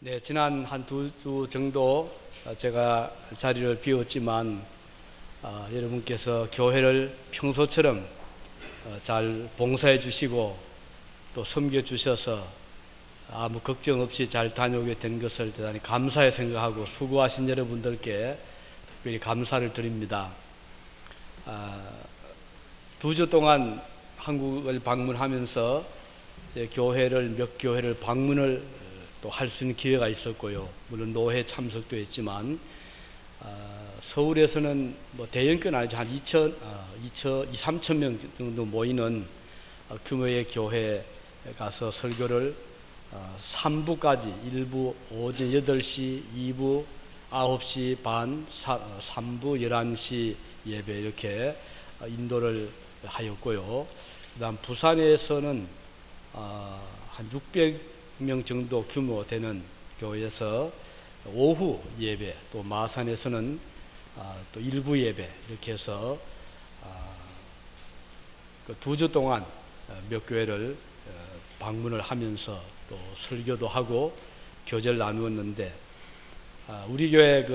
네, 지난 한 두 주 정도 제가 자리를 비웠지만 여러분께서 교회를 평소처럼 잘 봉사해 주시고 또 섬겨 주셔서 아무 걱정 없이 잘 다녀오게 된 것을 대단히 감사히 생각하고 수고하신 여러분들께 특별히 감사를 드립니다. 두 주 동안 한국을 방문하면서 몇 교회를 방문을 또 할 수 있는 기회가 있었고요. 물론 노회 참석도 했지만 서울에서는 뭐 대형교는 아니죠. 한 3천 명 정도 모이는 규모의 교회에 가서 설교를 3부까지 1부 오전 8시, 2부 9시 반, 3부 11시 예배 이렇게 인도를 하였고요. 그 다음 부산에서는 한 600명 정도 규모 되는 교회에서 오후 예배, 또 마산에서는 또 일부 예배 이렇게 해서 두 주 동안 몇 교회를 방문을 하면서 또 설교도 하고 교제를 나누었는데 우리 교회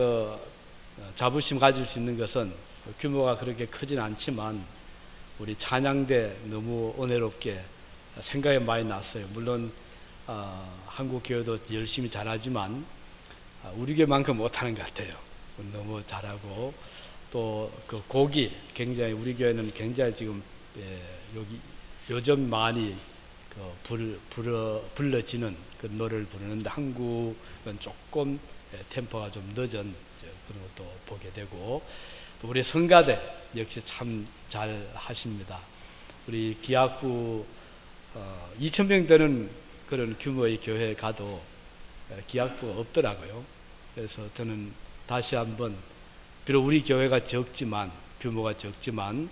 자부심 가질 수 있는 것은 규모가 그렇게 크진 않지만 우리 찬양대 너무 은혜롭게 생각이 많이 났어요. 물론 한국 교회도 열심히 잘하지만 우리 교회만큼 못하는 것 같아요. 너무 잘하고 또 그 곡이 굉장히 우리 교회는 굉장히 지금 여기 요즘 많이 불러지는 그 노래를 부르는데 한국은 조금 템포가 좀 늦은 그런 것도 보게 되고 또 우리 성가대 역시 참 잘 하십니다. 우리 기악부 2,000명 되는 그런 규모의 교회에 가도 기악부가 없더라고요. 그래서 저는 다시 한번 비록 우리 교회가 적지만 규모가 적지만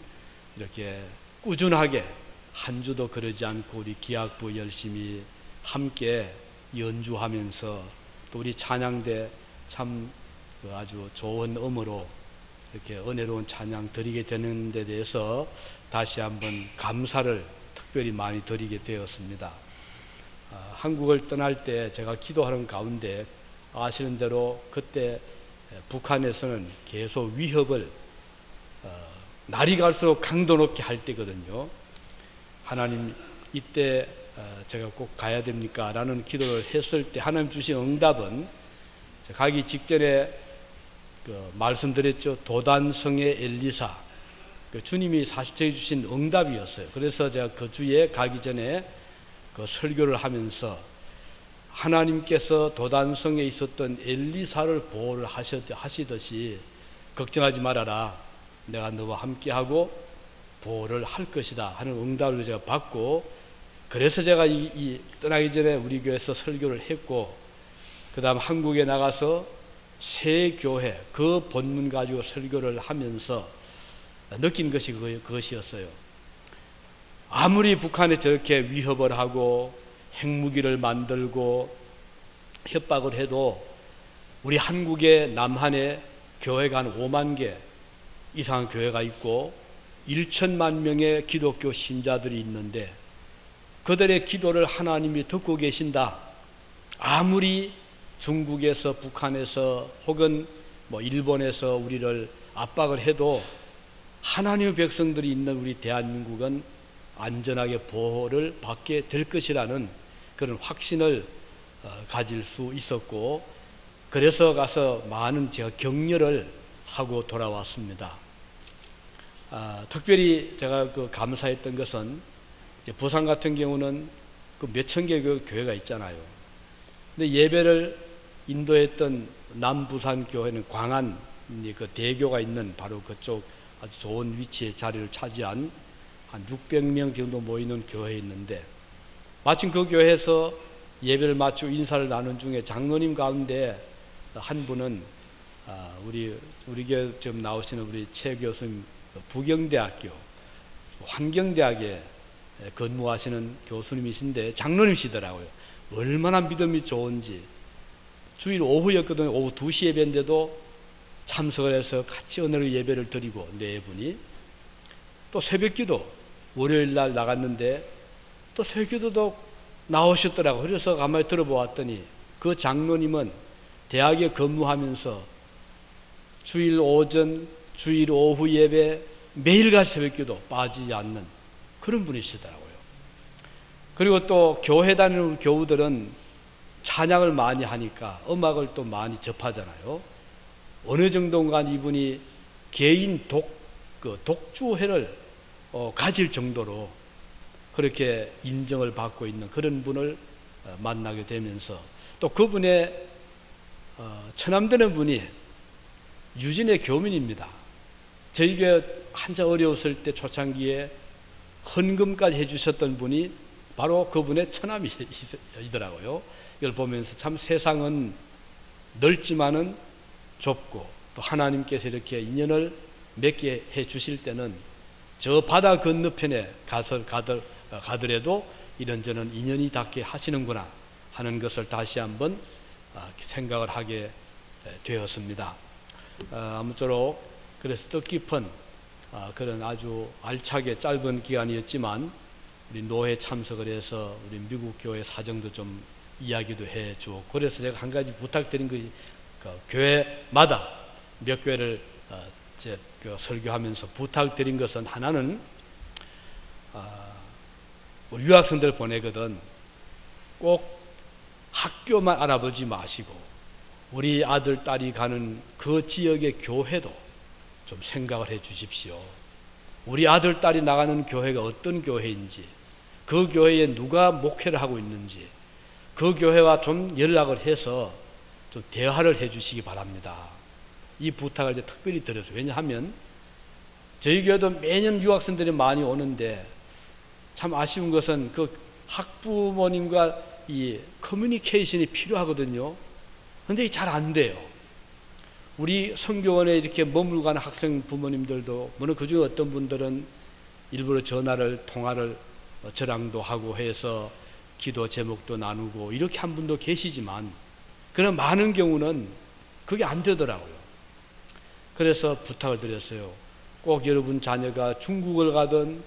이렇게 꾸준하게 한 주도 그러지 않고 우리 기악부 열심히 함께 연주하면서 또 우리 찬양대 참 아주 좋은 음으로 이렇게 은혜로운 찬양 드리게 되는 데 대해서 다시 한번 감사를 특별히 많이 드리게 되었습니다. 한국을 떠날 때 제가 기도하는 가운데 아시는 대로 그때 북한에서는 계속 위협을 날이 갈수록 강도 높게 할 때거든요. 하나님 이때 제가 꼭 가야 됩니까? 라는 기도를 했을 때 하나님 주신 응답은 가기 직전에 말씀드렸죠. 도단성의 엘리사 주님이 사실해 주신 응답이었어요. 그래서 제가 그 주에 가기 전에 설교를 하면서 하나님께서 도단성에 있었던 엘리사를 보호를 하시듯이 걱정하지 말아라. 내가 너와 함께하고 보호를 할 것이다 하는 응답을 제가 받고 그래서 제가 떠나기 전에 우리 교회에서 설교를 했고 그 다음 한국에 나가서 새 교회 그 본문 가지고 설교를 하면서 느낀 것이 그것이었어요. 아무리 북한에 저렇게 위협을 하고 핵무기를 만들고 협박을 해도 우리 한국의 남한에 교회가 한 5만 개 이상 교회가 있고 1천만 명의 기독교 신자들이 있는데 그들의 기도를 하나님이 듣고 계신다. 아무리 중국에서 북한에서 혹은 일본에서 우리를 압박을 해도 하나님의 백성들이 있는 우리 대한민국은 안전하게 보호를 받게 될 것이라는 그런 확신을 가질 수 있었고 그래서 가서 많은 제가 격려를 하고 돌아왔습니다. 특별히 제가 감사했던 것은 부산 같은 경우는 몇천 개 교회가 있잖아요. 근데 예배를 인도했던 남부산 교회는 광안 대교가 있는 바로 그쪽 아주 좋은 위치에 자리를 차지한 한 600명 정도 모이는 교회에 있는데 마침 그 교회에서 예배를 마치고 인사를 나눈 중에 장로님 가운데 한 분은 우리 교회 좀 나오시는 우리 최 교수님 부경대학교 환경대학에 근무하시는 교수님이신데 장로님이시더라고요. 얼마나 믿음이 좋은지 주일 오후였거든요. 오후 2시 예배인데도 참석을 해서 같이 은혜로 예배를 드리고 네 분이 또 새벽기도 월요일 날 나갔는데 또 새벽기도도 나오셨더라고요. 그래서 가만히 들어보았더니 그 장로님은 대학에 근무하면서 주일 오전, 주일 오후 예배 매일같이 새벽기도 빠지지 않는 그런 분이시더라고요. 그리고 또 교회 다니는 교우들은 찬양을 많이 하니까 음악을 또 많이 접하잖아요. 어느 정도인가 이분이 개인 독주회를 가질 정도로 그렇게 인정을 받고 있는 그런 분을 만나게 되면서 또 그분의 처남되는 분이 유진의 교민입니다. 저희 교회 한참 어려웠을 때 초창기에 헌금까지 해주셨던 분이 바로 그분의 처남이더라고요. 이걸 보면서 참 세상은 넓지만은 좁고 또 하나님께서 이렇게 인연을 맺게 해 주실 때는 저 바다 건너편에 가더라도 이런저런 인연이 닿게 하시는구나 하는 것을 다시 한번 생각을 하게 되었습니다. 아무쪼록 그래서 뜻깊은 그런 아주 알차게 짧은 기간이었지만 우리 노회 참석을 해서 우리 미국 교회 사정도 좀 이야기도 해 주었고, 그래서 제가 한 가지 부탁드린 것이 교회마다 몇 교회를 설교하면서 부탁드린 것은 하나는 우리 유학생들 보내거든 꼭 학교만 알아보지 마시고 우리 아들 딸이 가는 그 지역의 교회도 좀 생각을 해 주십시오. 우리 아들 딸이 나가는 교회가 어떤 교회인지, 그 교회에 누가 목회를 하고 있는지 그 교회와 좀 연락을 해서 좀 대화를 해 주시기 바랍니다. 이 부탁을 이제 특별히 드렸어요. 왜냐하면 저희 교회도 매년 유학생들이 많이 오는데 참 아쉬운 것은 그 학부모님과 이 커뮤니케이션이 필요하거든요. 그런데 잘 안 돼요. 우리 선교원에 이렇게 머물고 가는 학생 부모님들도 물론 그중에 어떤 분들은 일부러 통화를 저랑도 하고 해서 기도 제목도 나누고 이렇게 한 분도 계시지만 그런 많은 경우는 그게 안 되더라고요. 그래서 부탁을 드렸어요. 꼭 여러분 자녀가 중국을 가든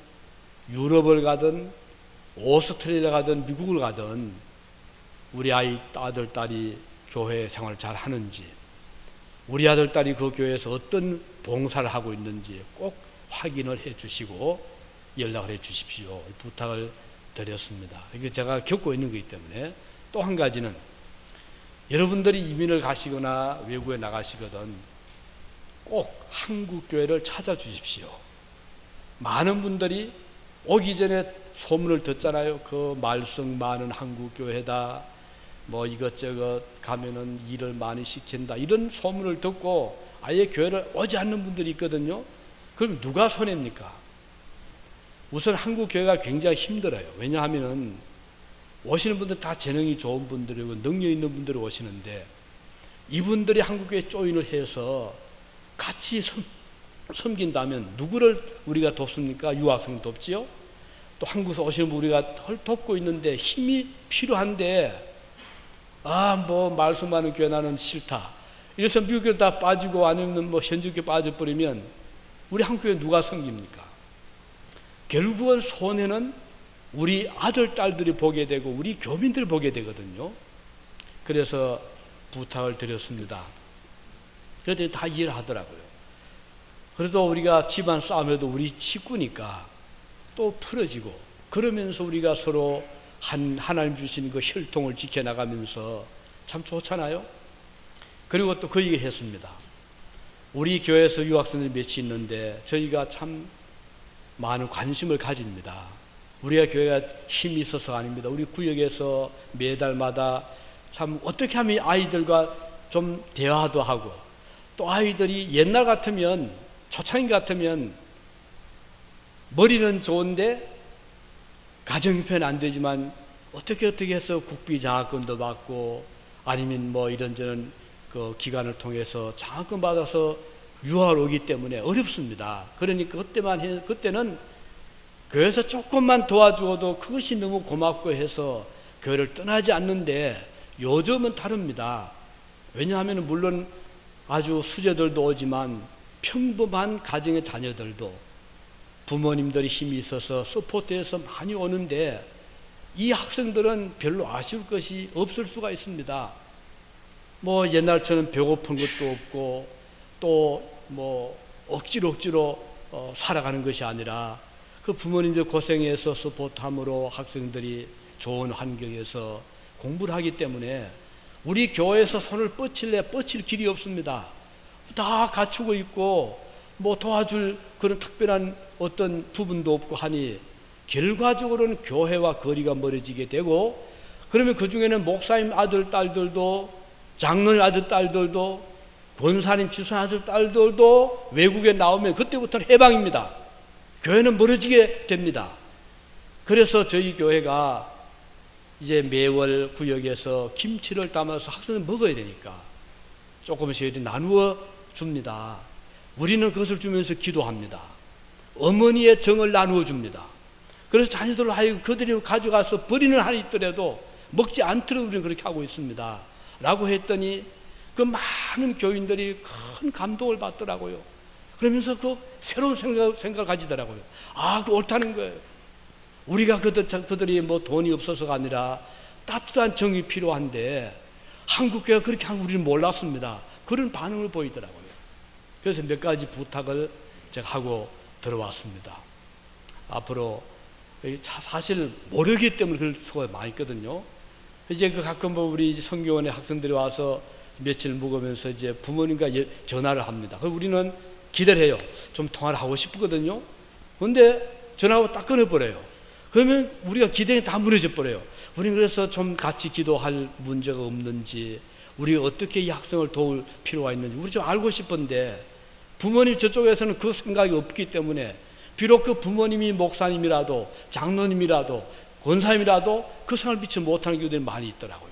유럽을 가든 오스트레일리아 가든 미국을 가든 우리 아들 딸이 교회 생활을 잘 하는지, 우리 아들 딸이 그 교회에서 어떤 봉사를 하고 있는지 꼭 확인을 해 주시고 연락을 해 주십시오. 부탁을 드렸습니다. 이게 제가 겪고 있는 거기 때문에. 또 한 가지는 여러분들이 이민을 가시거나 외국에 나가시거든 꼭 한국 교회를 찾아주십시오. 많은 분들이 오기 전에 소문을 듣잖아요. 그 말썽 많은 한국 교회다, 뭐 이것저것 가면은 일을 많이 시킨다, 이런 소문을 듣고 아예 교회를 오지 않는 분들이 있거든요. 그럼 누가 손해입니까? 우선 한국 교회가 굉장히 힘들어요. 왜냐하면은 오시는 분들 다 재능이 좋은 분들이고 능력 있는 분들이 오시는데 이분들이 한국 교회에 조인을 해서 같이 섬긴다면 누구를 우리가 돕습니까? 유학생 돕지요? 또 한국에서 오시는 분 우리가 돕고 있는데 힘이 필요한데 뭐 말씀하는 교회 나는 싫다, 이래서 미국에 다 빠지고 아니면 뭐 현지교회 빠져버리면 우리 한국교회 누가 섬깁니까? 결국은 손해는 우리 아들 딸들이 보게 되고 우리 교민들이 보게 되거든요. 그래서 부탁을 드렸습니다. 그랬더니 다 이해를 하더라고요. 그래도 우리가 집안 싸움에도 우리 식구니까 또 풀어지고, 그러면서 우리가 서로 하나님 주신 그 혈통을 지켜나가면서 참 좋잖아요. 그리고 또 그 얘기 했습니다. 우리 교회에서 유학생들이 몇이 있는데 저희가 참 많은 관심을 가집니다. 우리가 교회가 힘이 있어서가 아닙니다. 우리 구역에서 매달마다 참 어떻게 하면 아이들과 좀 대화도 하고, 또 아이들이 옛날 같으면 초창기 같으면 머리는 좋은데 가정편이 안 되지만 어떻게 해서 국비 장학금도 받고 아니면 뭐 이런저런 그 기관을 통해서 장학금 받아서 유학을 오기 때문에 어렵습니다. 그러니까 그때는 교회에서 조금만 도와주어도 그것이 너무 고맙고 해서 교회를 떠나지 않는데 요즘은 다릅니다. 왜냐하면 물론 아주 수제들도 오지만 평범한 가정의 자녀들도 부모님들이 힘이 있어서 서포트해서 많이 오는데 이 학생들은 별로 아쉬울 것이 없을 수가 있습니다. 뭐 옛날처럼 배고픈 것도 없고 또 뭐 억지로 살아가는 것이 아니라 그 부모님들 고생해서 서포트함으로 학생들이 좋은 환경에서 공부를 하기 때문에 우리 교회에서 손을 뻗칠 길이 없습니다. 다 갖추고 있고 뭐 도와줄 그런 특별한 어떤 부분도 없고 하니 결과적으로는 교회와 거리가 멀어지게 되고, 그러면 그 중에는 목사님 아들 딸들도, 장로님 아들 딸들도, 권사님 지선 아들 딸들도 외국에 나오면 그때부터는 해방입니다. 교회는 멀어지게 됩니다. 그래서 저희 교회가 이제 매월 구역에서 김치를 담아서 학생들 먹어야 되니까 조금씩 나누어 줍니다. 우리는 그것을 주면서 기도합니다. 어머니의 정을 나누어 줍니다. 그래서 자녀들을 하여금 그들이 가져가서 버리는 한이 있더라도 먹지 않도록 우리는 그렇게 하고 있습니다. 라고 했더니 그 많은 교인들이 큰 감동을 받더라고요. 그러면서 그 새로운 생각을 가지더라고요. 아, 그 옳다는 거예요. 우리가 그들이 뭐 돈이 없어서가 아니라 따뜻한 정이 필요한데 한국교회가 그렇게 하는 우리는 몰랐습니다. 그런 반응을 보이더라고요. 그래서 몇 가지 부탁을 제가 하고 들어왔습니다. 앞으로 사실 모르기 때문에 그럴 수가 많이 있거든요. 이제 그 가끔 우리 성교원의 학생들이 와서 며칠 묵으면서 이제 부모님과 전화를 합니다. 그래서 우리는 기대를 해요. 좀 통화를 하고 싶거든요. 그런데 전화하고 딱 끊어버려요. 그러면 우리가 기대가 다 무너져 버려요. 우리는 그래서 좀 같이 기도할 문제가 없는지, 우리가 어떻게 이 학생을 도울 필요가 있는지 우리 좀 알고 싶은데 부모님 저쪽에서는 그 생각이 없기 때문에 비록 그 부모님이 목사님이라도 장로님이라도 권사님이라도 그 생각을 미치 못하는 경우들이 많이 있더라고요.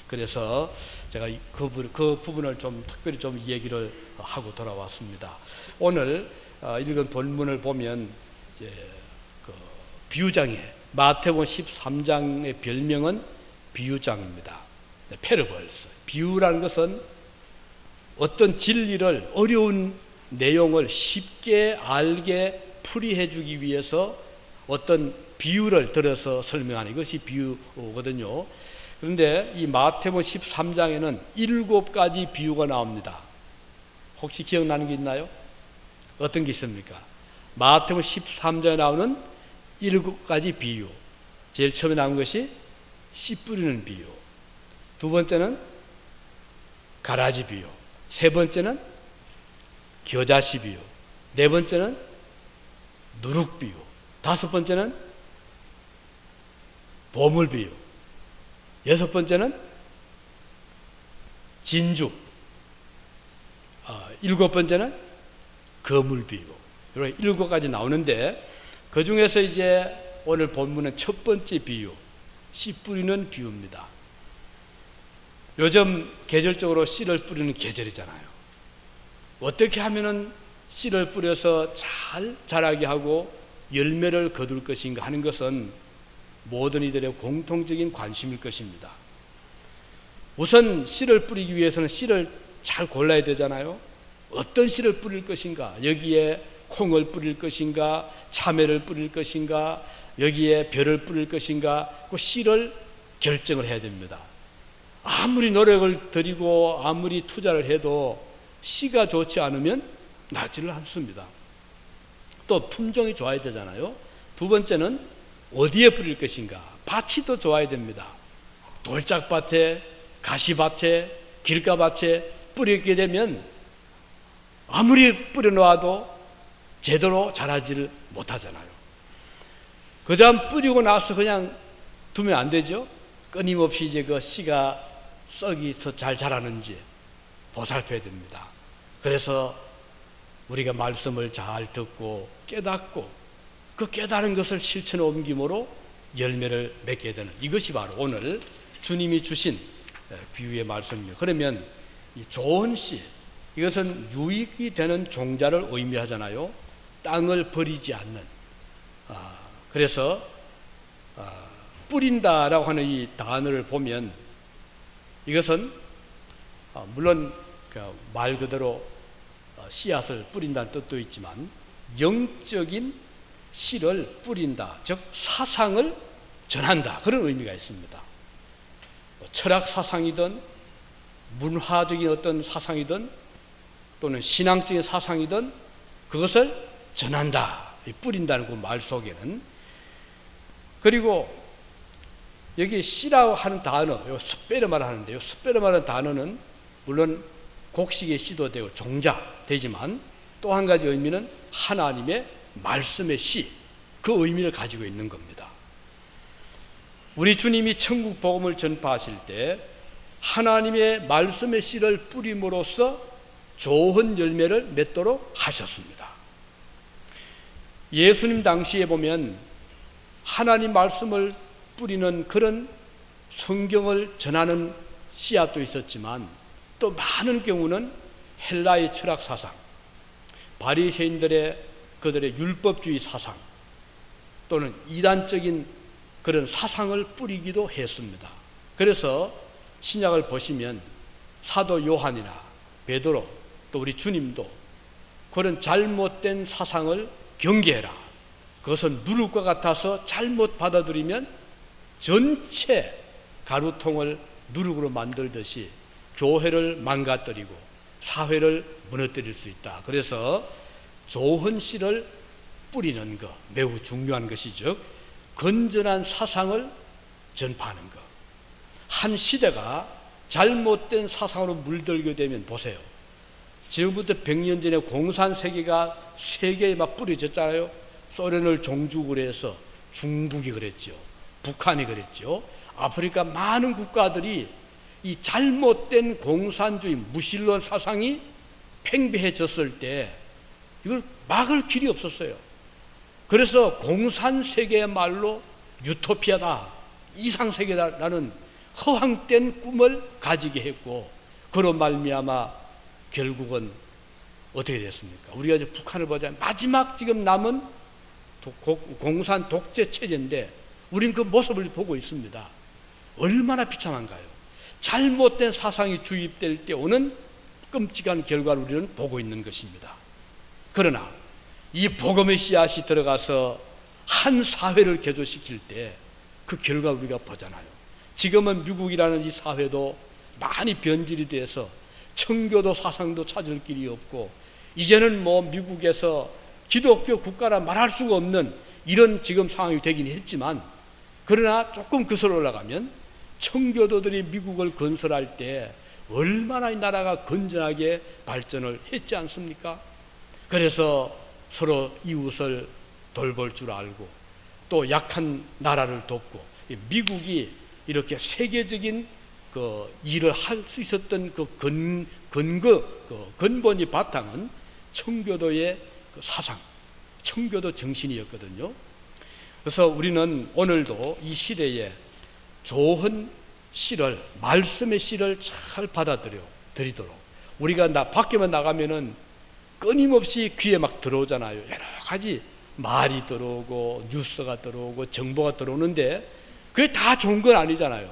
그래서 제가 그 부분을 좀 특별히 좀 얘기를 하고 돌아왔습니다. 오늘 읽은 본문을 보면 이제 그 비유장에 마태복음 13장의 별명은 비유장입니다. 패러블스. 비유라는 것은 어떤 진리를, 어려운 내용을 쉽게 알게 풀이해 주기 위해서 어떤 비유를 들어서 설명하는 것이 비유거든요. 그런데 이 마태복음 13장에는 7가지 비유가 나옵니다. 혹시 기억나는 게 있나요? 어떤 게 있습니까? 마태복음 13장에 나오는 7가지 비유. 제일 처음에 나온 것이 씨 뿌리는 비유, 두 번째는 가라지 비유, 세 번째는 겨자씨 비유, 네 번째는 누룩 비유, 다섯 번째는 보물 비유, 여섯 번째는 진주, 일곱 번째는 거물 비유. 이렇게 7가지 나오는데 그 중에서 이제 오늘 본문은 첫 번째 비유, 씨 뿌리는 비유입니다. 요즘 계절적으로 씨를 뿌리는 계절이잖아요. 어떻게 하면은 씨를 뿌려서 잘 자라게 하고 열매를 거둘 것인가 하는 것은 모든 이들의 공통적인 관심일 것입니다. 우선 씨를 뿌리기 위해서는 씨를 잘 골라야 되잖아요. 어떤 씨를 뿌릴 것인가, 여기에 콩을 뿌릴 것인가, 참외를 뿌릴 것인가, 여기에 벼를 뿌릴 것인가, 그 씨를 결정을 해야 됩니다. 아무리 노력을 들이고 아무리 투자를 해도 씨가 좋지 않으면 나지를 않습니다. 또 품종이 좋아야 되잖아요. 두 번째는 어디에 뿌릴 것인가, 밭이 또 좋아야 됩니다. 돌짝밭에, 가시밭에, 길가밭에 뿌리게 되면 아무리 뿌려놓아도 제대로 자라지를 못하잖아요. 그 다음 뿌리고 나서 그냥 두면 안 되죠. 끊임없이 이제 그 씨가 썩이 더 잘 자라는지 보살펴야 됩니다. 그래서 우리가 말씀을 잘 듣고 깨닫고 그 깨달은 것을 실천에 옮김으로 열매를 맺게 되는, 이것이 바로 오늘 주님이 주신 비유의 말씀입니다. 그러면 이 좋은 씨, 이것은 유익이 되는 종자를 의미하잖아요. 땅을 버리지 않는. 그래서 뿌린다라고 하는 이 단어를 보면 이것은 물론 말 그대로 씨앗을 뿌린다는 뜻도 있지만 영적인 씨를 뿌린다, 즉 사상을 전한다, 그런 의미가 있습니다. 철학 사상이든 문화적인 어떤 사상이든 또는 신앙적인 사상이든 그것을 전한다, 뿌린다는 그 말 속에는. 그리고 여기 씨라고 하는 단어, 스페르마를 하는데요, 스페르마라는 단어는 물론 곡식의 씨도 되고 종자 되지만 또 한 가지 의미는 하나님의 말씀의 씨, 그 의미를 가지고 있는 겁니다. 우리 주님이 천국 복음을 전파하실 때 하나님의 말씀의 씨를 뿌림으로써 좋은 열매를 맺도록 하셨습니다. 예수님 당시에 보면 하나님 말씀을 뿌리는 그런 성경을 전하는 씨앗도 있었지만 또 많은 경우는 헬라의 철학 사상, 바리새인들의 그들의 율법주의 사상 또는 이단적인 그런 사상을 뿌리기도 했습니다. 그래서 신약을 보시면 사도 요한이나 베드로 또 우리 주님도 그런 잘못된 사상을 경계해라, 그것은 누룩과 같아서 잘못 받아들이면 전체 가루통을 누룩으로 만들듯이 교회를 망가뜨리고 사회를 무너뜨릴 수 있다. 그래서 좋은 씨를 뿌리는 것 매우 중요한 것이죠. 건전한 사상을 전파하는 것. 한 시대가 잘못된 사상으로 물들게 되면 보세요. 지금부터 100년 전에 공산세계가 세계에 막 뿌려졌잖아요. 소련을 종주국으로 해서 중국이 그랬죠. 북한이 그랬죠. 아프리카 많은 국가들이 이 잘못된 공산주의 무신론 사상이 팽배해졌을 때 이걸 막을 길이 없었어요. 그래서 공산세계야말로 유토피아다, 이상세계다라는 허황된 꿈을 가지게 했고, 그로 말미암아 결국은 어떻게 됐습니까? 우리가 이제 북한을 보자, 마지막 지금 남은 공산 독재 체제인데 우리는 그 모습을 보고 있습니다. 얼마나 비참한가요? 잘못된 사상이 주입될 때 오는 끔찍한 결과를 우리는 보고 있는 것입니다. 그러나 이 복음의 씨앗이 들어가서 한 사회를 개조시킬 때 그 결과 우리가 보잖아요. 지금은 미국이라는 이 사회도 많이 변질이 돼서 청교도 사상도 찾을 길이 없고, 이제는 뭐 미국에서 기독교 국가라 말할 수가 없는 이런 지금 상황이 되긴 했지만, 그러나 조금 거슬러 올라가면 청교도들이 미국을 건설할 때 얼마나 이 나라가 건전하게 발전을 했지 않습니까? 그래서 서로 이웃을 돌볼 줄 알고 또 약한 나라를 돕고, 미국이 이렇게 세계적인 그 일을 할 수 있었던 그 근본이 바탕은 청교도의 그 사상, 청교도 정신이었거든요. 그래서 우리는 오늘도 이 시대에 좋은 씨를, 말씀의 씨를 잘 받아들이도록, 우리가 밖에만 나가면은 끊임없이 귀에 막 들어오잖아요. 여러 가지 말이 들어오고 뉴스가 들어오고 정보가 들어오는데 그게 다 좋은 건 아니잖아요.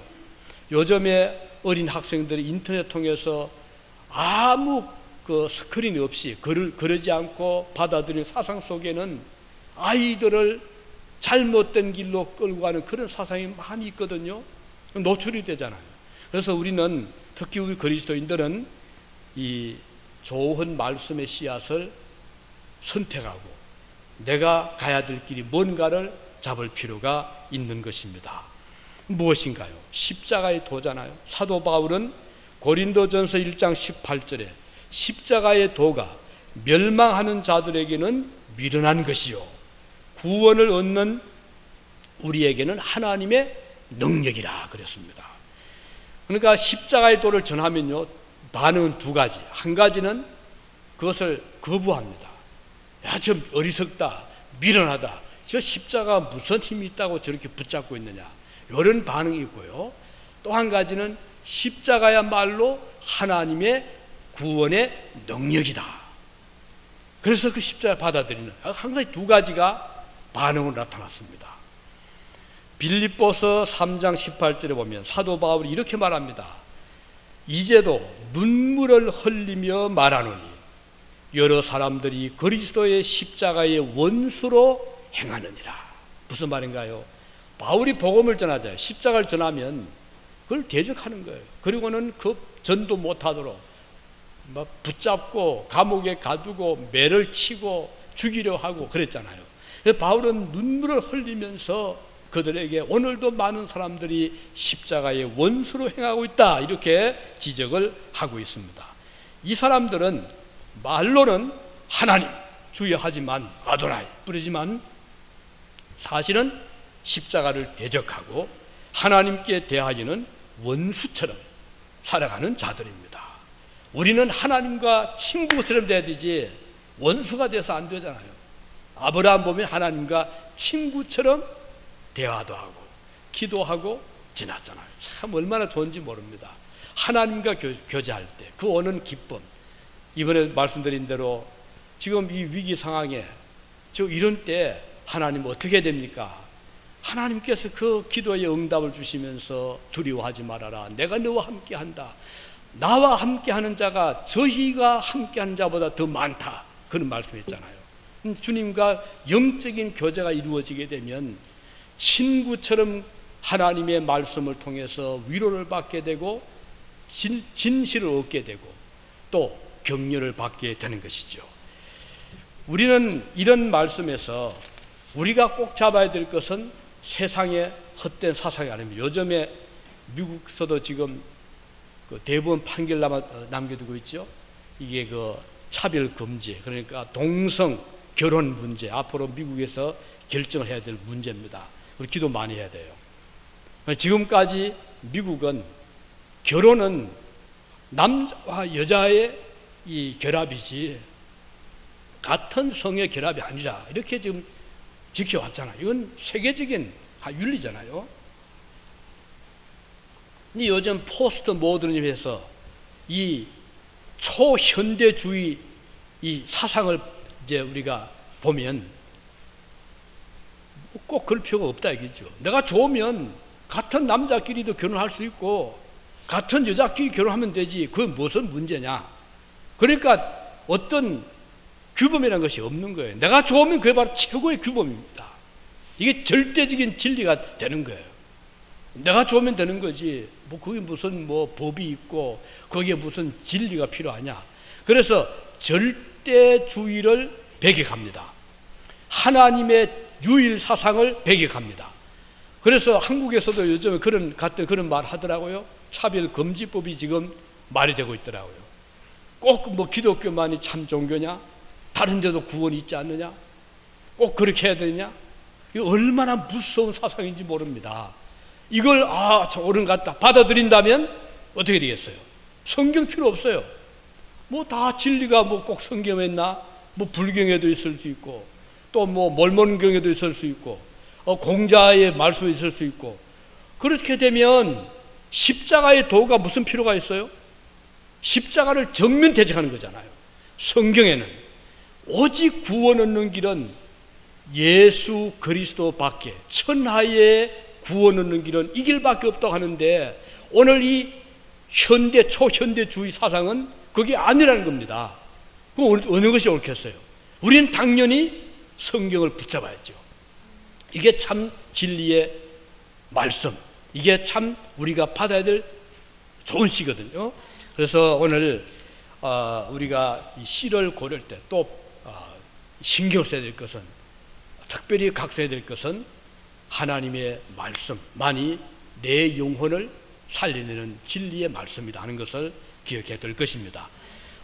요즘에 어린 학생들이 인터넷 통해서 아무 그 스크린이 없이 그러지 않고 받아들이는 사상 속에는 아이들을 잘못된 길로 끌고 가는 그런 사상이 많이 있거든요. 노출이 되잖아요. 그래서 우리는, 특히 우리 그리스도인들은 이 좋은 말씀의 씨앗을 선택하고 내가 가야 될 길이 뭔가를 잡을 필요가 있는 것입니다. 무엇인가요? 십자가의 도잖아요. 사도 바울은 고린도전서 1장 18절에 십자가의 도가 멸망하는 자들에게는 미련한 것이요 구원을 얻는 우리에게는 하나님의 능력이라 그랬습니다. 그러니까 십자가의 도를 전하면요, 반응은 두 가지. 한 가지는 그것을 거부합니다. 야, 저 어리석다, 미련하다, 저 십자가 무슨 힘이 있다고 저렇게 붙잡고 있느냐, 이런 반응이 있고요. 또 한 가지는 십자가야말로 하나님의 구원의 능력이다. 그래서 그 십자가 받아들이는, 항상 두 가지가 반응으로 나타났습니다. 빌립보서 3장 18절에 보면 사도 바울이 이렇게 말합니다. 이제도 눈물을 흘리며 말하노니 여러 사람들이 그리스도의 십자가의 원수로 행하느니라. 무슨 말인가요? 바울이 복음을 전하자, 십자가를 전하면 그걸 대적하는 거예요. 그리고는 그 전도 못하도록 막 붙잡고 감옥에 가두고 매를 치고 죽이려 하고 그랬잖아요. 그래서 바울은 눈물을 흘리면서 그들에게 오늘도 많은 사람들이 십자가의 원수로 행하고 있다, 이렇게 지적을 하고 있습니다. 이 사람들은 말로는 하나님 주여 하지만, 아도나이 부르지만 사실은 십자가를 대적하고 하나님께 대하여는 원수처럼 살아가는 자들입니다. 우리는 하나님과 친구처럼 돼야 되지 원수가 돼서 안 되잖아요. 아브라함 보면 하나님과 친구처럼 대화도 하고 기도하고 지났잖아요. 참 얼마나 좋은지 모릅니다. 하나님과 교제할 때 그 오는 기쁨. 이번에 말씀드린 대로 지금 이 위기 상황에 이런 때 하나님 어떻게 됩니까? 하나님께서 그 기도의 응답을 주시면서 두려워하지 말아라, 내가 너와 함께한다, 나와 함께하는 자가 저희가 함께하는 자보다 더 많다, 그런 말씀했잖아요. 주님과 영적인 교제가 이루어지게 되면 친구처럼 하나님의 말씀을 통해서 위로를 받게 되고 진실을 얻게 되고 또 격려를 받게 되는 것이죠. 우리는 이런 말씀에서 우리가 꼭 잡아야 될 것은 세상의 헛된 사상이 아닙니다. 요즘에 미국에서도 지금 그 대법원 판결 남겨두고 있죠. 이게 그 차별 금지, 그러니까 동성 결혼 문제, 앞으로 미국에서 결정을 해야 될 문제입니다. 우리 기도 많이 해야 돼요. 지금까지 미국은 결혼은 남자와 여자의 이 결합이지 같은 성의 결합이 아니라 이렇게 지금 지켜왔잖아요. 이건 세계적인 윤리잖아요. 요즘 포스트 모더니즘에서 이 초현대주의 이 사상을 이제 우리가 보면 꼭 그럴 필요가 없다 이거죠. 내가 좋으면 같은 남자끼리도 결혼할 수 있고 같은 여자끼리 결혼하면 되지, 그게 무슨 문제냐. 그러니까 어떤 규범이라는 것이 없는 거예요. 내가 좋으면 그게 바로 최고의 규범입니다. 이게 절대적인 진리가 되는 거예요. 내가 좋으면 되는 거지, 뭐 그게 무슨 뭐 법이 있고 거기에 무슨 진리가 필요하냐. 그래서 절대주의를 배격합니다. 하나님의 유일 사상을 배격합니다. 그래서 한국에서도 요즘에 그런 말 하더라고요. 차별금지법이 지금 말이 되고 있더라고요. 꼭 뭐 기독교만이 참 종교냐? 다른 데도 구원이 있지 않느냐? 꼭 그렇게 해야 되냐? 이거 얼마나 무서운 사상인지 모릅니다. 이걸 저 옳은 것 같다 받아들인다면 어떻게 되겠어요? 성경 필요 없어요. 뭐 다 진리가 뭐 꼭 성경에 있나? 뭐 불경에도 있을 수 있고 또 뭐 몰몬경에도 있을 수 있고 공자의 말씀에 있을 수 있고, 그렇게 되면 십자가의 도가 무슨 필요가 있어요? 십자가를 정면 대적하는 거잖아요. 성경에는 오직 구원 얻는 길은 예수 그리스도밖에, 천하의 구원 얻는 길은 이 길밖에 없다고 하는데 오늘 이 초현대주의 사상은 그게 아니라는 겁니다. 그럼 어느 것이 옳겠어요? 우리는 당연히 성경을 붙잡아야죠. 이게 참 진리의 말씀, 이게 참 우리가 받아야 될 좋은 시거든요. 그래서 오늘 우리가 이 시를 고를 때 또 신경 써야 될 것은, 특별히 각서해야 될 것은 하나님의 말씀만이 내 영혼을 살려내는 진리의 말씀이다 하는 것을 기억해야 될 것입니다.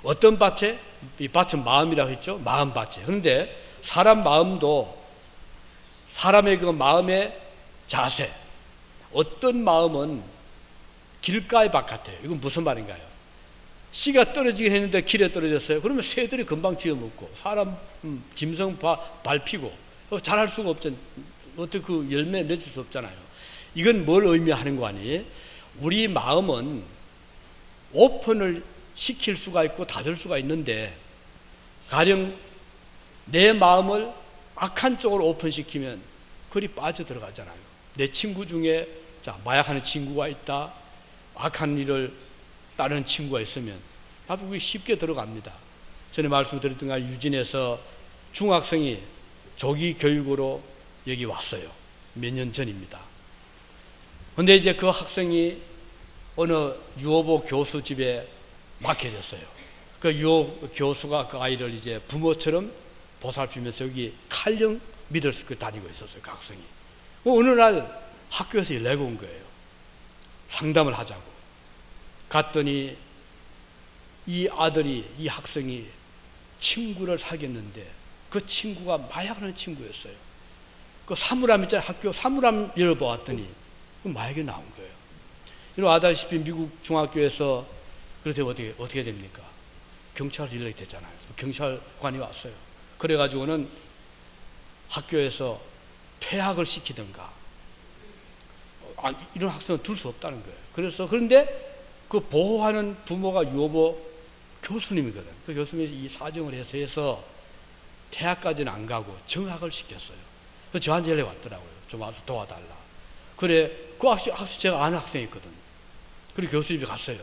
어떤 밭에? 이 밭은 마음이라고 했죠. 마음밭에. 그런데 사람 마음도 사람의 그 마음의 자세, 어떤 마음은 길가의 밭 같아요. 이건 무슨 말인가요? 씨가 떨어지긴 했는데 길에 떨어졌어요. 그러면 새들이 금방 지어먹고 사람 짐승 밟히고 잘할 수가 없잖아요. 어떻게 그 열매 맺을 수 없잖아요. 이건 뭘 의미하는 거 아니? 우리 마음은 오픈을 시킬 수가 있고 닫을 수가 있는데, 가령 내 마음을 악한 쪽으로 오픈시키면 그리 빠져들어가잖아요. 내 친구 중에 마약하는 친구가 있다, 악한 일을 따르는 친구가 있으면 나도 그게 쉽게 들어갑니다. 전에 말씀드렸던 가 유진에서 중학생이 조기 교육으로 여기 왔어요. 몇 년 전입니다. 그런데 이제 그 학생이 어느 유호보 교수 집에 맡겨졌어요. 그 유호 교수가 그 아이를 이제 부모처럼 보살피면서 여기 칼령 미들스쿨 다니고 있었어요. 그 학생이. 어느 날 학교에서 연락이 온 거예요. 상담을 하자고. 갔더니 이 아들이, 이 학생이 친구를 사귀었는데 그 친구가 마약을 하는 친구였어요. 그 사물함 있잖아요. 학교 사물함 열어보았더니 그 마약이 나온 거예요. 이런 아다시피 미국 중학교에서 그렇게 어떻게 됩니까? 경찰서 연락이 됐잖아요. 경찰관이 왔어요. 그래가지고는 학교에서 퇴학을 시키든가 이런 학생은 둘 수 없다는 거예요. 그런데 그 보호하는 부모가 유호보 교수님이거든. 그 교수님이 이 사정을 해서 대학까지는 안 가고 정학을 시켰어요. 그래서 저한테 연락이 왔더라고요. 좀 와서 도와달라. 그래, 그 학생 제가 아는 학생이 있거든. 그리고 교수님이 갔어요.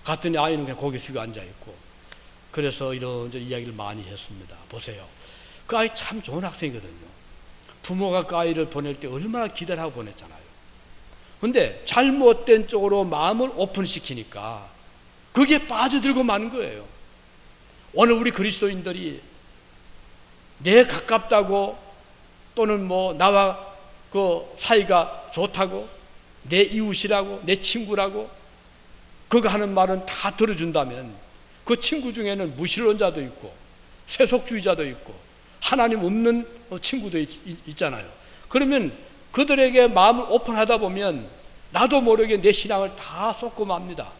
갔더니 아이는 그냥 고개 숙여 앉아있고, 그래서 이런 이야기를 많이 했습니다. 보세요. 그 아이 참 좋은 학생이거든요. 부모가 그 아이를 보낼 때 얼마나 기대를 하고 보냈잖아요. 근데 잘못된 쪽으로 마음을 오픈시키니까 그게 빠져들고 마는 거예요. 오늘 우리 그리스도인들이 내 가깝다고 또는 뭐 나와 그 사이가 좋다고 내 이웃이라고 내 친구라고 그거 하는 말은 다 들어준다면 그 친구 중에는 무신론자도 있고 세속주의자도 있고 하나님 없는 친구도 있잖아요. 그러면 그들에게 마음을 오픈하다 보면 나도 모르게 내 신앙을 다 쏟고 맙니다.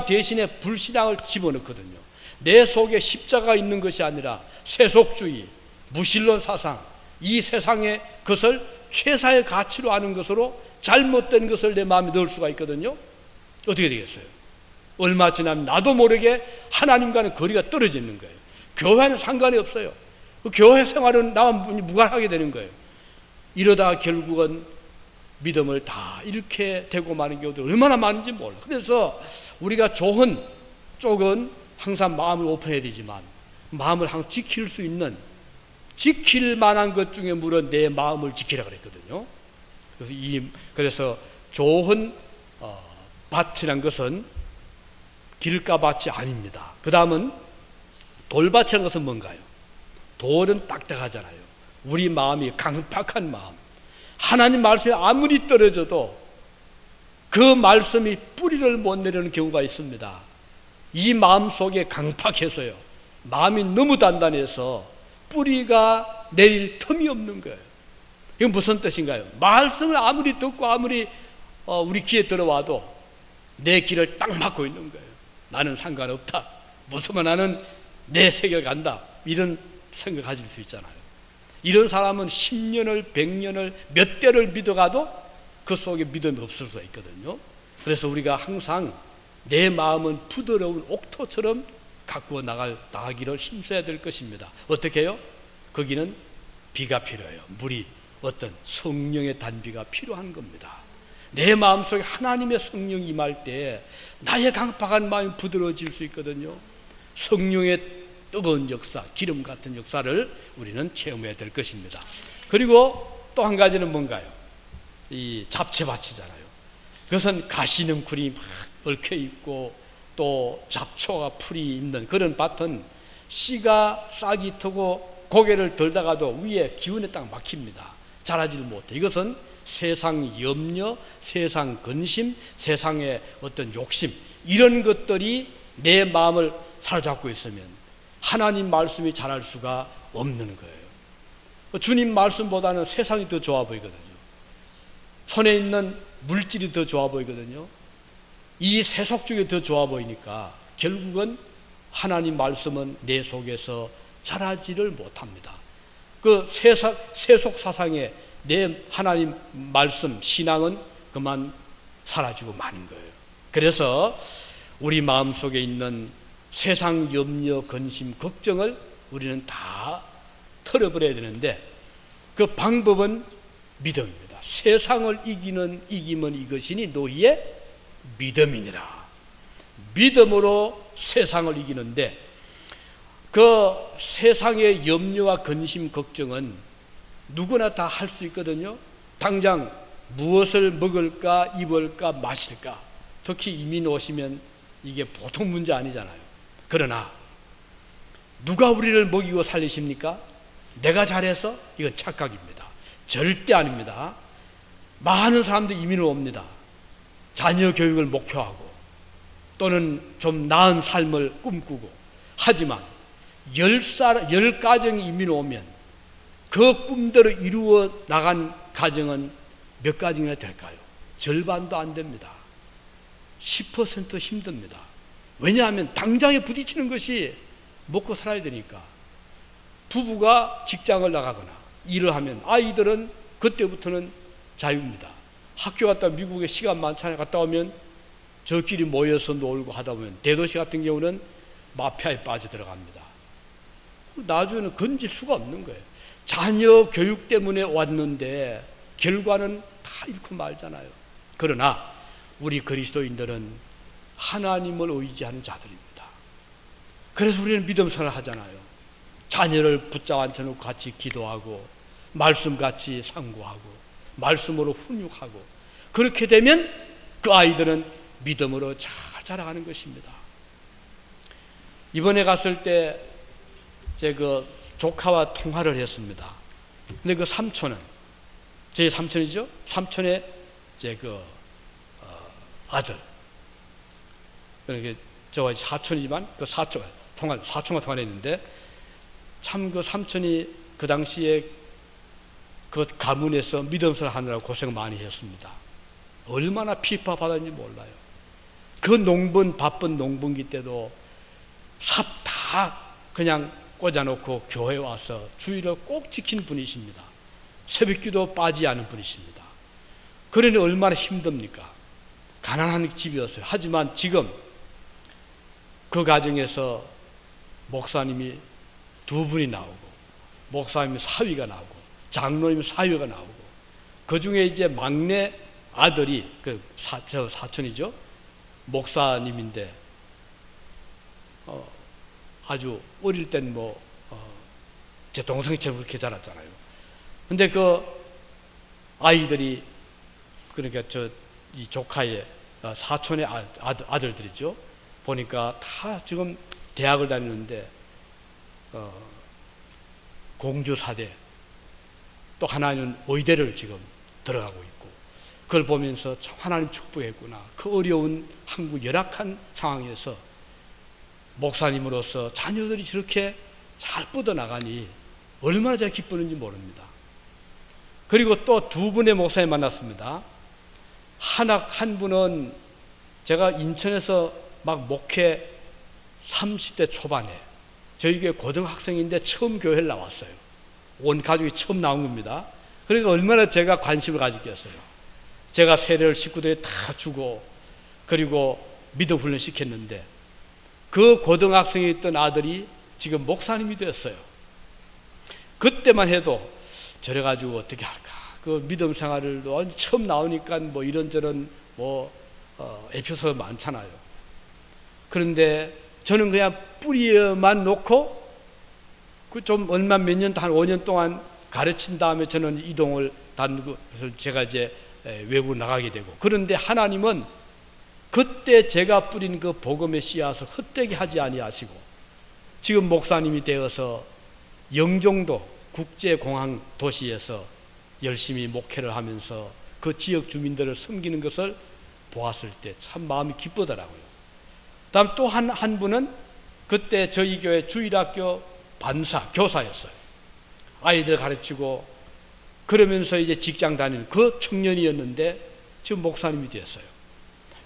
대신에 불신앙을 집어넣거든요. 내 속에 십자가 있는 것이 아니라 세속주의, 무신론 사상, 이 세상의 것을 최상의 가치로 아는 것으로 잘못된 것을 내 마음에 넣을 수가 있거든요. 어떻게 되겠어요? 얼마 지나면 나도 모르게 하나님과는 거리가 떨어지는 거예요. 교회는 상관이 없어요. 그 교회 생활은 나와 무관하게 되는 거예요. 이러다 결국은 믿음을 다 잃게 되고 마는 경우도 얼마나 많은지 몰라. 그래서 우리가 좋은 쪽은 항상 마음을 오픈해야 되지만 마음을 항상 지킬 수 있는, 지킬 만한 것 중에 물론 내 마음을 지키라 그랬거든요. 그래서 좋은 밭이란 것은 길가밭이 아닙니다. 그 다음은 돌밭이라는 것은 뭔가요? 돌은 딱딱하잖아요. 우리 마음이 강팍한 마음, 하나님 말씀이 아무리 떨어져도 그 말씀이 뿌리를 못 내리는 경우가 있습니다. 이 마음 속에 강팍해서요, 마음이 너무 단단해서 뿌리가 내릴 틈이 없는 거예요. 이건 무슨 뜻인가요? 말씀을 아무리 듣고 아무리 우리 귀에 들어와도 내 길을 딱 막고 있는 거예요. 나는 상관없다, 무슨 나는 내 세계 간다, 이런 생각 가질 수 있잖아요. 이런 사람은 10년을 100년을 몇 대를 믿어가도 그 속에 믿음이 없을 수가 있거든요. 그래서 우리가 항상 내 마음은 부드러운 옥토처럼 가꾸어 나가기를 힘써야 될 것입니다. 어떻게 해요? 거기는 비가 필요해요. 물이, 어떤 성령의 단비가 필요한 겁니다. 내 마음속에 하나님의 성령이 임할 때 나의 강팍한 마음이 부드러워질 수 있거든요. 성령의 뜨거운 역사, 기름 같은 역사를 우리는 체험해야 될 것입니다. 그리고 또 한 가지는 뭔가요? 이 잡채밭이잖아요. 그것은 가시능쿨이 막 얽혀 있고 또 잡초가 풀이 있는 그런 밭은 씨가 싹이 트고 고개를 들다가도 위에 기운에 딱 막힙니다. 자라지를 못해. 이것은 세상 염려, 세상 근심, 세상의 어떤 욕심, 이런 것들이 내 마음을 사로잡고 있으면 하나님 말씀이 자랄 수가 없는 거예요. 주님 말씀보다는 세상이 더 좋아 보이거든요. 손에 있는 물질이 더 좋아 보이거든요. 이 세속주의가 더 좋아 보이니까 결국은 하나님 말씀은 내 속에서 자라지를 못합니다. 그 세속 사상에 내 하나님 말씀, 신앙은 그만 사라지고 마는 거예요. 그래서 우리 마음속에 있는 세상 염려, 근심, 걱정을 우리는 다 털어버려야 되는데 그 방법은 믿음입니다. 세상을 이기면 이것이니 너희의 믿음이니라. 믿음으로 세상을 이기는데 그 세상의 염려와 근심, 걱정은 누구나 다 할 수 있거든요. 당장 무엇을 먹을까, 입을까, 마실까, 특히 이민 오시면 이게 보통 문제 아니잖아요. 그러나 누가 우리를 먹이고 살리십니까? 내가 잘해서? 이건 착각입니다. 절대 아닙니다. 많은 사람들이 이민을 옵니다. 자녀 교육을 목표하고 또는 좀 나은 삶을 꿈꾸고, 하지만 10가정이 이민을 오면 그 꿈대로 이루어 나간 가정은 몇 가정이나 될까요? 절반도 안 됩니다. 10% 힘듭니다. 왜냐하면 당장에 부딪히는 것이 먹고 살아야 되니까. 부부가 직장을 나가거나 일을 하면 아이들은 그때부터는 자유입니다. 학교 갔다 미국에 시간 많잖아요. 갔다 오면 저끼리 모여서 놀고 하다 보면 대도시 같은 경우는 마피아에 빠져들어갑니다. 나중에는 건질 수가 없는 거예요. 자녀 교육 때문에 왔는데 결과는 다 잃고 말잖아요. 그러나 우리 그리스도인들은 하나님을 의지하는 자들입니다. 그래서 우리는 믿음 생활을 하잖아요. 자녀를 붙잡아 앉혀놓고 같이 기도하고 말씀같이 상고하고 말씀으로 훈육하고, 그렇게 되면 그 아이들은 믿음으로 잘 자라가는 것입니다. 이번에 갔을 때 제 그 조카와 통화를 했습니다. 근데 그 삼촌은 제 삼촌이죠. 삼촌의 제 그 아들. 그러니까 저 사촌이지만 그 사촌과 통화를 했는데, 참 그 삼촌이 그 당시에 그 가문에서 믿음생활 하느라고 고생 많이 했습니다. 얼마나 피파받았는지 몰라요. 그 바쁜 농번기 때도 삽 다 그냥 꽂아놓고 교회에 와서 주의를 꼭 지킨 분이십니다. 새벽기도 빠지지 않은 분이십니다. 그러니 얼마나 힘듭니까? 가난한 집이었어요. 하지만 지금 그 가정에서 목사님이 2분이 나오고, 목사님이 사위가 나오고, 장로님이 사위가 나오고, 그 중에 이제 막내 아들이 저 사촌이죠. 목사님인데 아주 어릴 땐 제 동생처럼 그렇게 자랐잖아요. 근데 그 아이들이, 그러니까 이 조카의 사촌의 아들들이죠. 보니까 다 지금 대학을 다니는데 공주사대, 또 하나는 의대를 지금 들어가고 있고, 그걸 보면서 참 하나님 축복했구나. 그 어려운 한국 열악한 상황에서 목사님으로서 자녀들이 저렇게 잘 뻗어나가니 얼마나 잘 기쁘는지 모릅니다. 그리고 또 2분의 목사님 만났습니다. 한 분은 제가 인천에서 막 목회 30대 초반에, 저희 교회 고등학생인데 처음 교회를 나왔어요. 온 가족이 처음 나온 겁니다. 그러니까 얼마나 제가 관심을 가졌겠어요. 제가 세례를 식구들에 다 주고, 그리고 믿음 훈련 시켰는데, 그 고등학생에 있던 아들이 지금 목사님이 됐어요. 그때만 해도 저래가지고 어떻게 할까? 그 믿음 생활을 처음 나오니까 이런저런 에피소드 많잖아요. 그런데 저는 그냥 뿌리만 놓고 그 좀 얼마 몇 년, 한 5년 동안 가르친 다음에 저는 이동을 다니고 제가 이제 외국 나가게 되고, 그런데 하나님은 그때 제가 뿌린 그 복음의 씨앗을 헛되게 하지 아니하시고 지금 목사님이 되어서 영종도 국제공항 도시에서 열심히 목회를 하면서 그 지역 주민들을 섬기는 것을 보았을 때 참 마음이 기쁘더라고요. 다음 또 한 분은 그때 저희 교회 주일학교 교사였어요. 아이들 가르치고 그러면서 이제 직장 다니는 그 청년이었는데 지금 목사님이 되었어요.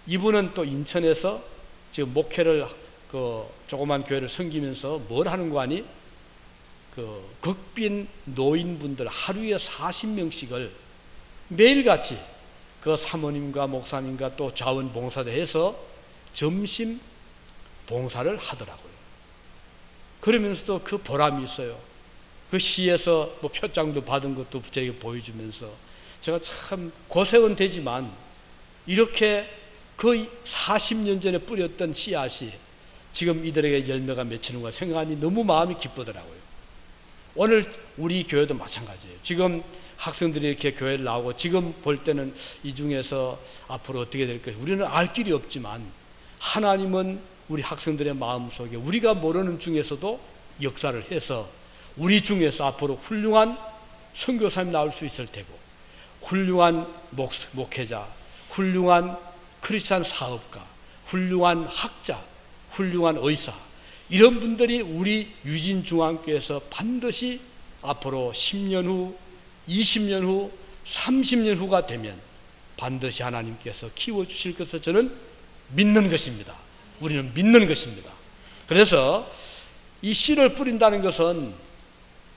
이분은 또 인천에서 지금 목회를 조그만 교회를 섬기면서 뭘 하는 거 아니? 극빈 노인분들 하루에 40명씩을 매일같이 그 사모님과 목사님과 또 자원봉사자 해서 점심 봉사를 하더라고요. 그러면서도 그 보람이 있어요. 그 시에서 표장도 받은 것도 저에게 보여주면서 제가 참 고생은 되지만 이렇게 그 40년 전에 뿌렸던 씨앗이 지금 이들에게 열매가 맺히는 걸 생각하니 너무 마음이 기쁘더라고요. 오늘 우리 교회도 마찬가지예요. 지금 학생들이 이렇게 교회를 나오고 지금 볼 때는 이 중에서 앞으로 어떻게 될 것인지 우리는 알 길이 없지만 하나님은 우리 학생들의 마음속에 우리가 모르는 중에서도 역사를 해서 우리 중에서 앞으로 훌륭한 선교사님이 나올 수 있을 테고 훌륭한 목회자, 훌륭한 크리스찬 사업가, 훌륭한 학자, 훌륭한 의사 이런 분들이 우리 유진중앙교회에서 반드시 앞으로 10년 후, 20년 후, 30년 후가 되면 반드시 하나님께서 키워주실 것을 저는 믿는 것입니다. 우리는 믿는 것입니다. 그래서 이 씨를 뿌린다는 것은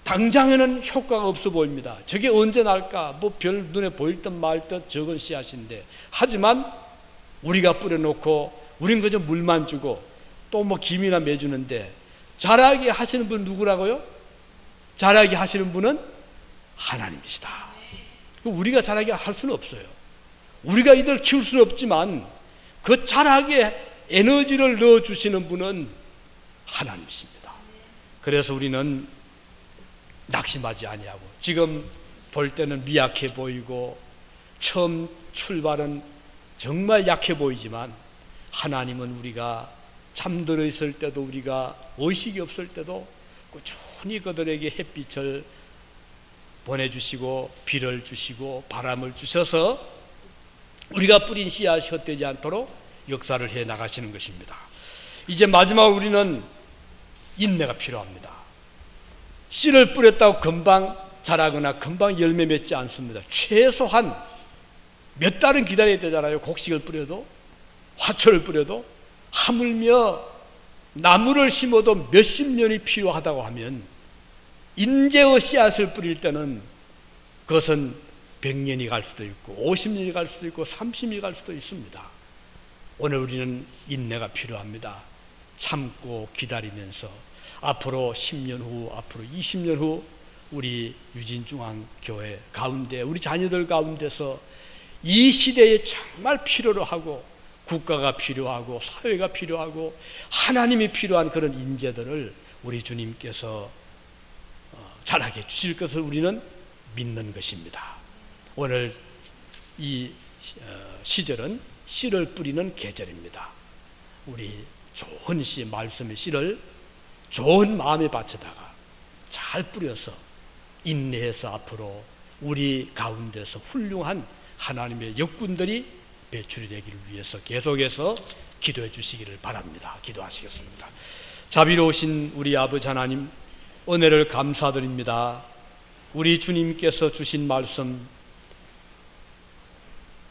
당장에는 효과가 없어 보입니다. 저게 언제 날까? 뭐 별 눈에 보일 듯 말 듯 적은 씨앗인데 하지만 우리가 뿌려놓고 우린 그저 물만 주고 또 뭐 김이나 매주는데 자라게 하시는 분은 누구라고요? 자라게 하시는 분은 하나님이시다. 우리가 자라게 할 수는 없어요. 우리가 이들 키울 수는 없지만 그 자라게 에너지를 넣어주시는 분은 하나님이십니다. 그래서 우리는 낙심하지 아니하고 지금 볼 때는 미약해 보이고 처음 출발은 정말 약해 보이지만 하나님은 우리가 잠들어 있을 때도 우리가 의식이 없을 때도 꾸준히 그들에게 햇빛을 보내주시고 비를 주시고 바람을 주셔서 우리가 뿌린 씨앗이 헛되지 않도록 역사를 해 나가시는 것입니다. 이제 마지막 우리는 인내가 필요합니다. 씨를 뿌렸다고 금방 자라거나 금방 열매 맺지 않습니다. 최소한 몇 달은 기다려야 되잖아요. 곡식을 뿌려도 화초를 뿌려도 하물며 나무를 심어도 몇십 년이 필요하다고 하면 인재의 씨앗을 뿌릴 때는 그것은 100년이 갈 수도 있고 50년이 갈 수도 있고 30년이 갈 수도 있습니다. 오늘 우리는 인내가 필요합니다. 참고 기다리면서 앞으로 10년 후, 앞으로 20년 후 우리 유진중앙교회 가운데 우리 자녀들 가운데서 이 시대에 정말 필요로 하고 국가가 필요하고 사회가 필요하고 하나님이 필요한 그런 인재들을 우리 주님께서 자라게 주실 것을 우리는 믿는 것입니다. 오늘 이 시절은 씨를 뿌리는 계절입니다. 우리 좋은 씨, 말씀의 씨를 좋은 마음에 바쳐다가 잘 뿌려서 인내해서 앞으로 우리 가운데서 훌륭한 하나님의 역군들이 배출이 되기를 위해서 계속해서 기도해 주시기를 바랍니다. 기도하시겠습니다. 자비로우신 우리 아버지 하나님, 은혜를 감사드립니다. 우리 주님께서 주신 말씀,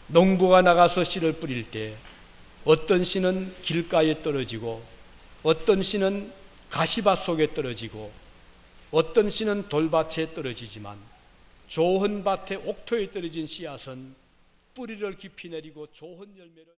농부가 나가서 씨를 뿌릴 때 어떤 씨는 길가에 떨어지고 어떤 씨는 가시밭 속에 떨어지고 어떤 씨는 돌밭에 떨어지지만 좋은 밭에 옥토에 떨어진 씨앗은 뿌리를 깊이 내리고 좋은 열매를